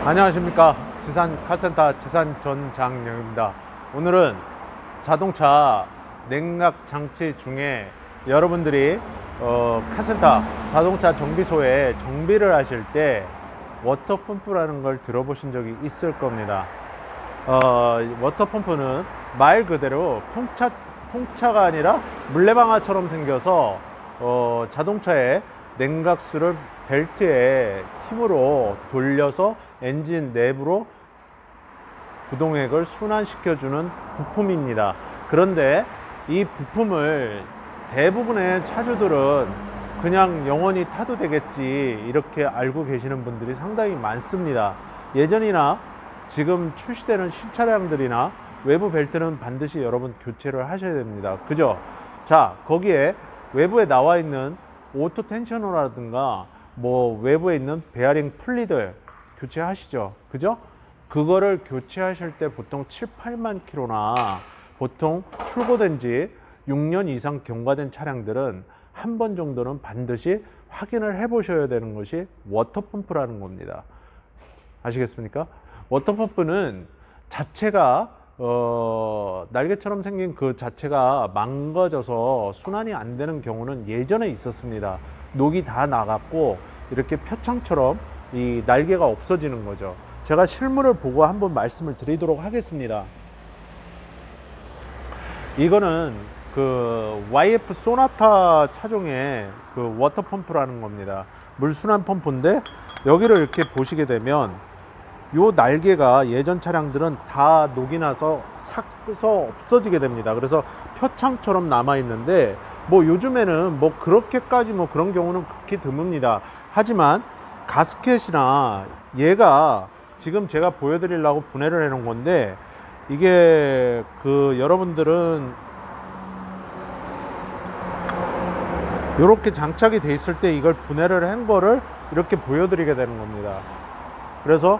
안녕하십니까. 지산 카센터 지산 전장영입니다. 오늘은 자동차 냉각 장치 중에 여러분들이 카센터 자동차 정비소에 정비를 하실 때 워터펌프라는 걸 들어보신 적이 있을 겁니다. 워터펌프는 말 그대로 풍차가 아니라 물레방아처럼 생겨서 자동차에 냉각수를 벨트에 힘으로 돌려서 엔진 내부로 부동액을 순환시켜주는 부품입니다. 그런데 이 부품을 대부분의 차주들은 그냥 영원히 타도 되겠지 이렇게 알고 계시는 분들이 상당히 많습니다. 예전이나 지금 출시되는 신차량들이나 외부 벨트는 반드시 여러분 교체를 하셔야 됩니다. 그죠? 자, 거기에 외부에 나와 있는 오토 텐셔너라든가 뭐 외부에 있는 베어링 풀리들 교체하시죠. 그죠? 그거를 교체하실 때 보통 7, 8만 킬로나 보통 출고된 지 6년 이상 경과된 차량들은 한 번 정도는 반드시 확인을 해 보셔야 되는 것이 워터펌프라는 겁니다. 아시겠습니까? 워터펌프는 자체가 날개처럼 생긴 그 자체가 망가져서 순환이 안 되는 경우는 예전에 있었습니다. 녹이 다 나갔고 이렇게 표창처럼 이 날개가 없어지는 거죠. 제가 실물을 보고 한번 말씀을 드리도록 하겠습니다. 이거는 그 YF 소나타 차종의 그 워터펌프라는 겁니다. 물순환 펌프인데 여기를 이렇게 보시게 되면 요 날개가 예전 차량들은 다 녹이 나서 삭서 없어지게 됩니다. 그래서 표창처럼 남아 있는데 뭐 요즘에는 뭐 그렇게까지 뭐 그런 경우는 극히 드뭅니다. 하지만 가스켓이나 얘가 지금 제가 보여드리려고 분해를 해 놓은 건데 이게 그 여러분들은 이렇게 장착이 돼 있을 때 이걸 분해를 한 거를 이렇게 보여드리게 되는 겁니다. 그래서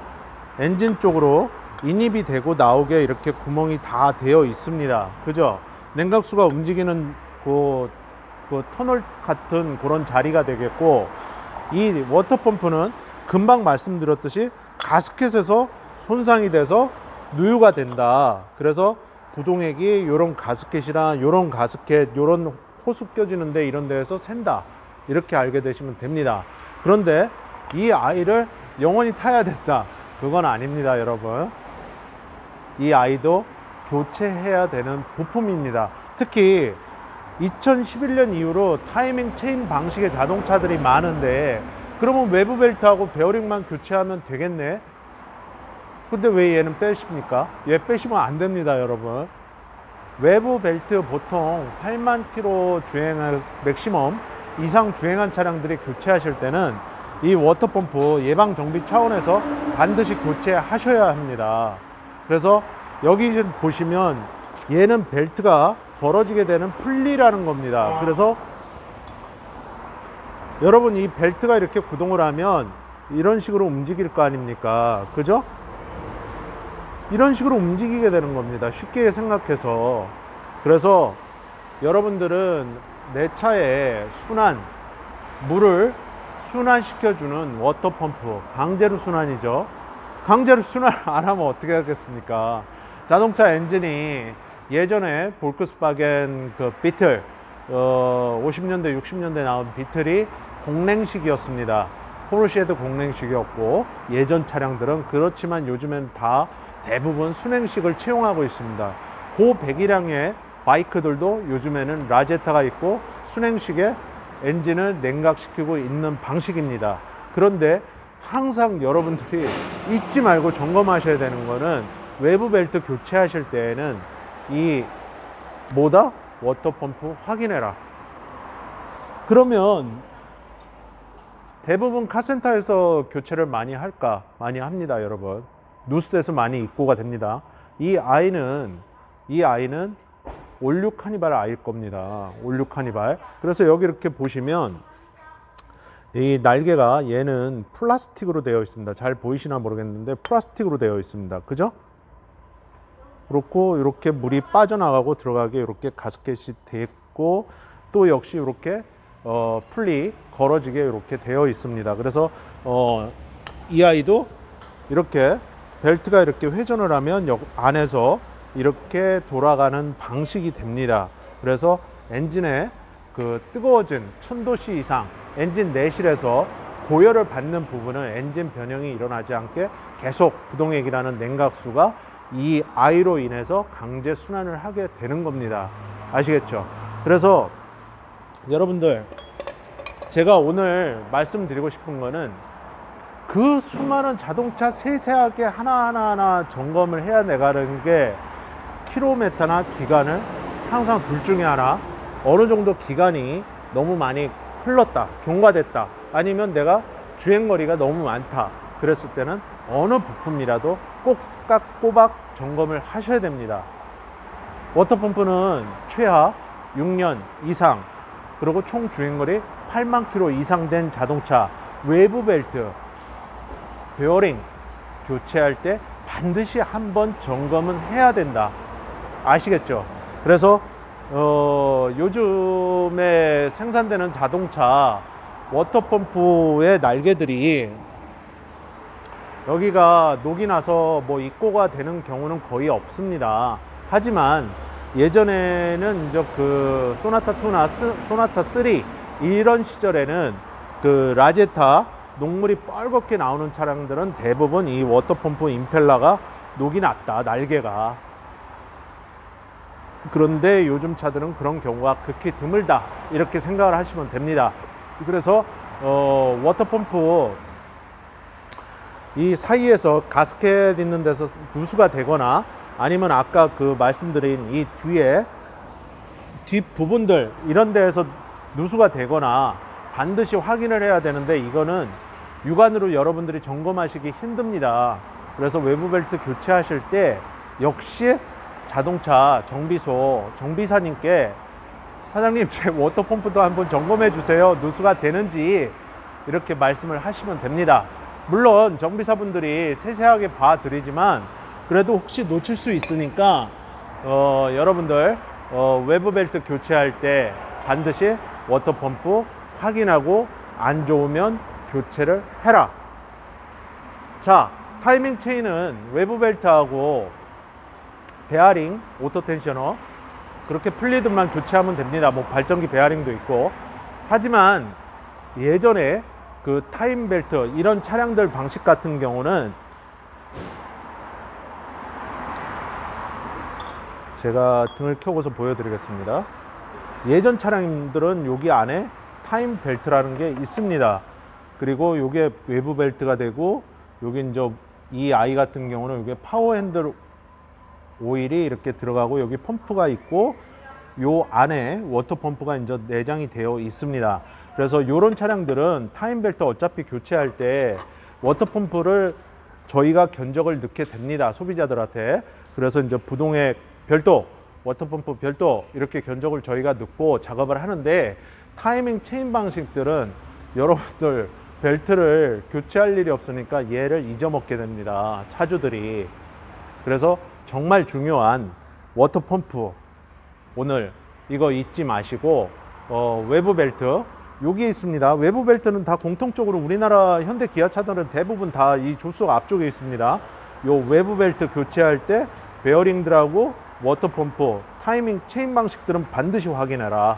엔진 쪽으로 인입이 되고 나오게 이렇게 구멍이 다 되어 있습니다. 그죠? 냉각수가 움직이는 그 터널 같은 그런 자리가 되겠고, 이 워터펌프는 금방 말씀드렸듯이 가스켓에서 손상이 돼서 누유가 된다. 그래서 부동액이 이런 가스켓이나 이런 가스켓, 이런 호수 껴지는데 이런 데에서 샌다. 이렇게 알게 되시면 됩니다. 그런데 이 아이를 영원히 타야 된다. 그건 아닙니다, 여러분. 이 아이도 교체해야 되는 부품입니다. 특히 2011년 이후로 타이밍 체인 방식의 자동차들이 많은데 그러면 외부 벨트하고 베어링만 교체하면 되겠네? 근데 왜 얘는 빼십니까? 얘 빼시면 안 됩니다, 여러분. 외부 벨트 보통 8만 킬로 주행할 맥시멈 이상 주행한 차량들이 교체하실 때는 이 워터펌프 예방 정비 차원에서 반드시 교체하셔야 합니다. 그래서 여기 보시면 얘는 벨트가 벌어지게 되는 풀리라는 겁니다. 그래서 여러분 이 벨트가 이렇게 구동을 하면 이런 식으로 움직일 거 아닙니까? 그죠? 이런 식으로 움직이게 되는 겁니다. 쉽게 생각해서. 그래서 여러분들은 내 차에 물을 순환시켜주는 워터펌프, 강제로 순환이죠. 강제로 순환 안 하면 어떻게 하겠습니까? 자동차 엔진이 예전에 볼크스바겐 그 비틀 50년대 60년대 나온 비틀이 공랭식이었습니다. 포르쉐도 공랭식이었고 예전 차량들은 그렇지만 요즘엔 다 대부분 순행식을 채용하고 있습니다. 고배기량의 바이크들도 요즘에는 라제타가 있고 순행식의 엔진을 냉각시키고 있는 방식입니다. 그런데 항상 여러분들이 잊지 말고 점검하셔야 되는 거는 외부 벨트 교체하실 때에는 이 워터펌프 확인해라. 그러면 대부분 카센터에서 교체를 많이 할까? 많이 합니다, 여러분. 누스에서 많이 입고가 됩니다. 이 아이는 올류 카니발 아이일 겁니다. 올류 카니발. 그래서 여기 이렇게 보시면 이 날개가 얘는 플라스틱으로 되어 있습니다. 잘 보이시나 모르겠는데 플라스틱으로 되어 있습니다. 그죠? 그렇고 이렇게 물이 빠져나가고 들어가게 이렇게 가스켓이 됐고 또 역시 이렇게 풀리 걸어지게 이렇게 되어 있습니다. 그래서 이 아이도 이렇게 벨트가 이렇게 회전을 하면 안에서 이렇게 돌아가는 방식이 됩니다. 그래서 엔진에 그 뜨거워진 1000도씨 이상 엔진 내실에서 고열을 받는 부분은 엔진 변형이 일어나지 않게 계속 부동액이라는 냉각수가 이 아이로 인해서 강제 순환을 하게 되는 겁니다. 아시겠죠? 그래서 여러분들, 제가 오늘 말씀드리고 싶은 거는 그 수많은 자동차 세세하게 하나하나 점검을 해야 나가는 게 킬로미터나 기간을 항상 둘 중에 하나, 어느 정도 기간이 너무 많이 흘렀다, 경과됐다, 아니면 내가 주행거리가 너무 많다 그랬을 때는 어느 부품이라도 꼬박꼬박 점검을 하셔야 됩니다. 워터펌프는 최하 6년 이상, 그리고 총 주행거리 8만 킬로 이상 된 자동차 외부 벨트, 베어링 교체할 때 반드시 한번 점검은 해야 된다. 아시겠죠? 그래서 요즘에 생산되는 자동차 워터펌프의 날개들이 여기가 녹이 나서 뭐 입고가 되는 경우는 거의 없습니다. 하지만 예전에는 이제 그 소나타 2나 소나타 3 이런 시절에는 그 라제타 녹물이 뻘겋게 나오는 차량들은 대부분 이 워터펌프 임펠러가 녹이 났다, 날개가. 그런데 요즘 차들은 그런 경우가 극히 드물다, 이렇게 생각을 하시면 됩니다. 그래서 워터펌프 이 사이에서 가스켓 있는 데서 누수가 되거나, 아니면 아까 그 말씀드린 이 뒤에 뒷 부분들 이런 데에서 누수가 되거나 반드시 확인을 해야 되는데, 이거는 육안으로 여러분들이 점검하시기 힘듭니다. 그래서 외부 벨트 교체하실 때 역시 자동차 정비소 정비사님께 사장님, 제 워터펌프도 한번 점검해 주세요, 누수가 되는지, 이렇게 말씀을 하시면 됩니다. 물론 정비사분들이 세세하게 봐 드리지만 그래도 혹시 놓칠 수 있으니까 여러분들 외부 벨트 교체할 때 반드시 워터펌프 확인하고 안 좋으면 교체를 해라. 자, 타이밍 체인은 외부 벨트하고 베어링, 오토 텐셔너 그렇게 플리드만 교체하면 됩니다. 뭐 발전기 베어링도 있고. 하지만 예전에 그 타임 벨트 이런 차량들 방식 같은 경우는 제가 등을 켜고서 보여드리겠습니다. 예전 차량들은 여기 안에 타임 벨트라는 게 있습니다. 그리고 이게 외부 벨트가 되고, 여기 이제 이 아이 같은 경우는 이게 파워 핸들 오일이 이렇게 들어가고, 여기 펌프가 있고, 요 안에 워터 펌프가 이제 내장이 되어 있습니다. 그래서 이런 차량들은 타임 벨트 어차피 교체할 때 워터 펌프를 저희가 견적을 넣게 됩니다, 소비자들한테. 그래서 이제 부동액 별도, 워터 펌프 별도 이렇게 견적을 저희가 넣고 작업을 하는데, 타이밍 체인 방식들은 여러분들 벨트를 교체할 일이 없으니까 얘를 잊어먹게 됩니다, 차주들이. 그래서 정말 중요한 워터 펌프, 오늘 이거 잊지 마시고 외부 벨트 여기 있습니다. 외부 벨트는 다 공통적으로 우리나라 현대 기아차들은 대부분 다 이 조수석 앞쪽에 있습니다. 요 외부 벨트 교체할 때 베어링들하고 워터 펌프, 타이밍 체인 방식들은 반드시 확인해라.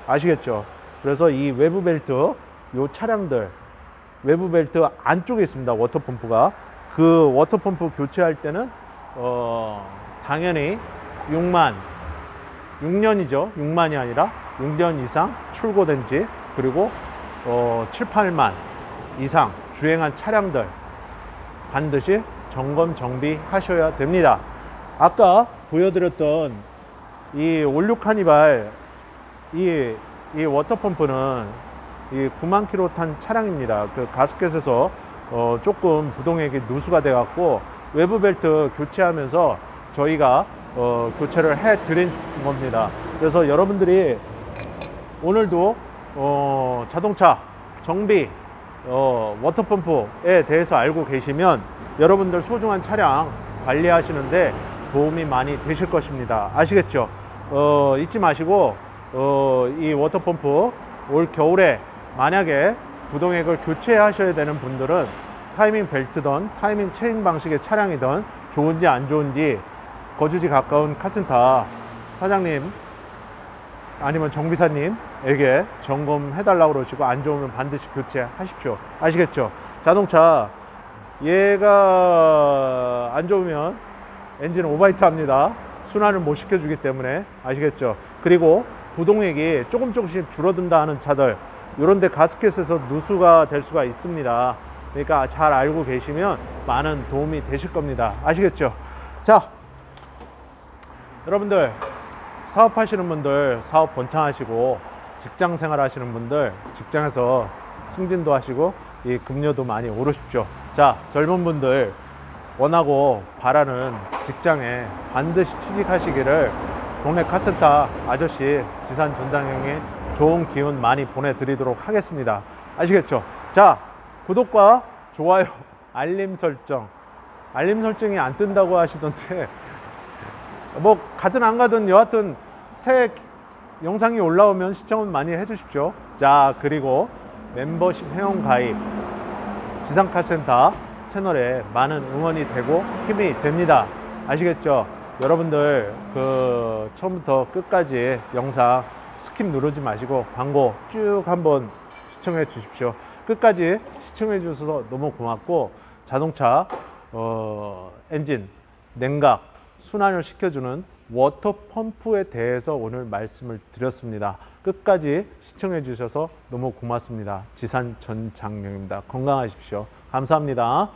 아시겠죠? 그래서 이 외부 벨트, 요 차량들 외부 벨트 안쪽에 있습니다, 워터 펌프가. 그 워터 펌프 교체할 때는 당연히 6년이죠. 6만이 아니라 6년 이상 출고된 지, 그리고 7, 8만 이상 주행한 차량들 반드시 점검 정비하셔야 됩니다. 아까 보여드렸던 이 올류 카니발 이 워터펌프는 이 9만 킬로 탄 차량입니다. 그 가스켓에서 조금 부동액이 누수가 돼 갖고 외부 벨트 교체하면서 저희가 교체를 해 드린 겁니다. 그래서 여러분들이 오늘도 자동차 정비 워터펌프에 대해서 알고 계시면 여러분들 소중한 차량 관리하시는데 도움이 많이 되실 것입니다. 아시겠죠? 잊지 마시고 이 워터펌프 올 겨울에 만약에 부동액을 교체하셔야 되는 분들은 타이밍 벨트든 타이밍 체인 방식의 차량이든 좋은지 안 좋은지 거주지 가까운 카센터 사장님 아니면 정비사님에게 점검해 달라고 그러시고 안 좋으면 반드시 교체하십시오. 아시겠죠? 자동차 얘가 안 좋으면 엔진은 오버히트 합니다. 순환을 못 시켜주기 때문에. 아시겠죠? 그리고 부동액이 조금씩 줄어든다 하는 차들 이런 데 가스켓에서 누수가 될 수가 있습니다. 그러니까 잘 알고 계시면 많은 도움이 되실 겁니다. 아시겠죠? 자, 여러분들 사업하시는 분들 사업 번창하시고 직장 생활 하시는 분들 직장에서 승진도 하시고 이 급료도 많이 오르십시오. 자, 젊은 분들 원하고 바라는 직장에 반드시 취직하시기를 동네 카센터 아저씨 지산 전장형에 좋은 기운 많이 보내드리도록 하겠습니다. 아시겠죠? 자, 구독과 좋아요, 알림 설정이 안 뜬다고 하시던데 뭐 가든 안 가든 여하튼 새 영상이 올라오면 시청은 많이 해주십시오. 자, 그리고 멤버십 회원 가입 지상카센터 채널에 많은 응원이 되고 힘이 됩니다. 아시겠죠? 여러분들 그 처음부터 끝까지 영상 스킵 누르지 마시고 광고 쭉 한번 시청해 주십시오. 끝까지 시청해 주셔서 너무 고맙고 자동차 엔진 냉각 순환을 시켜주는 워터 펌프에 대해서 오늘 말씀을 드렸습니다. 끝까지 시청해 주셔서 너무 고맙습니다. 지산 전장영입니다. 건강하십시오. 감사합니다.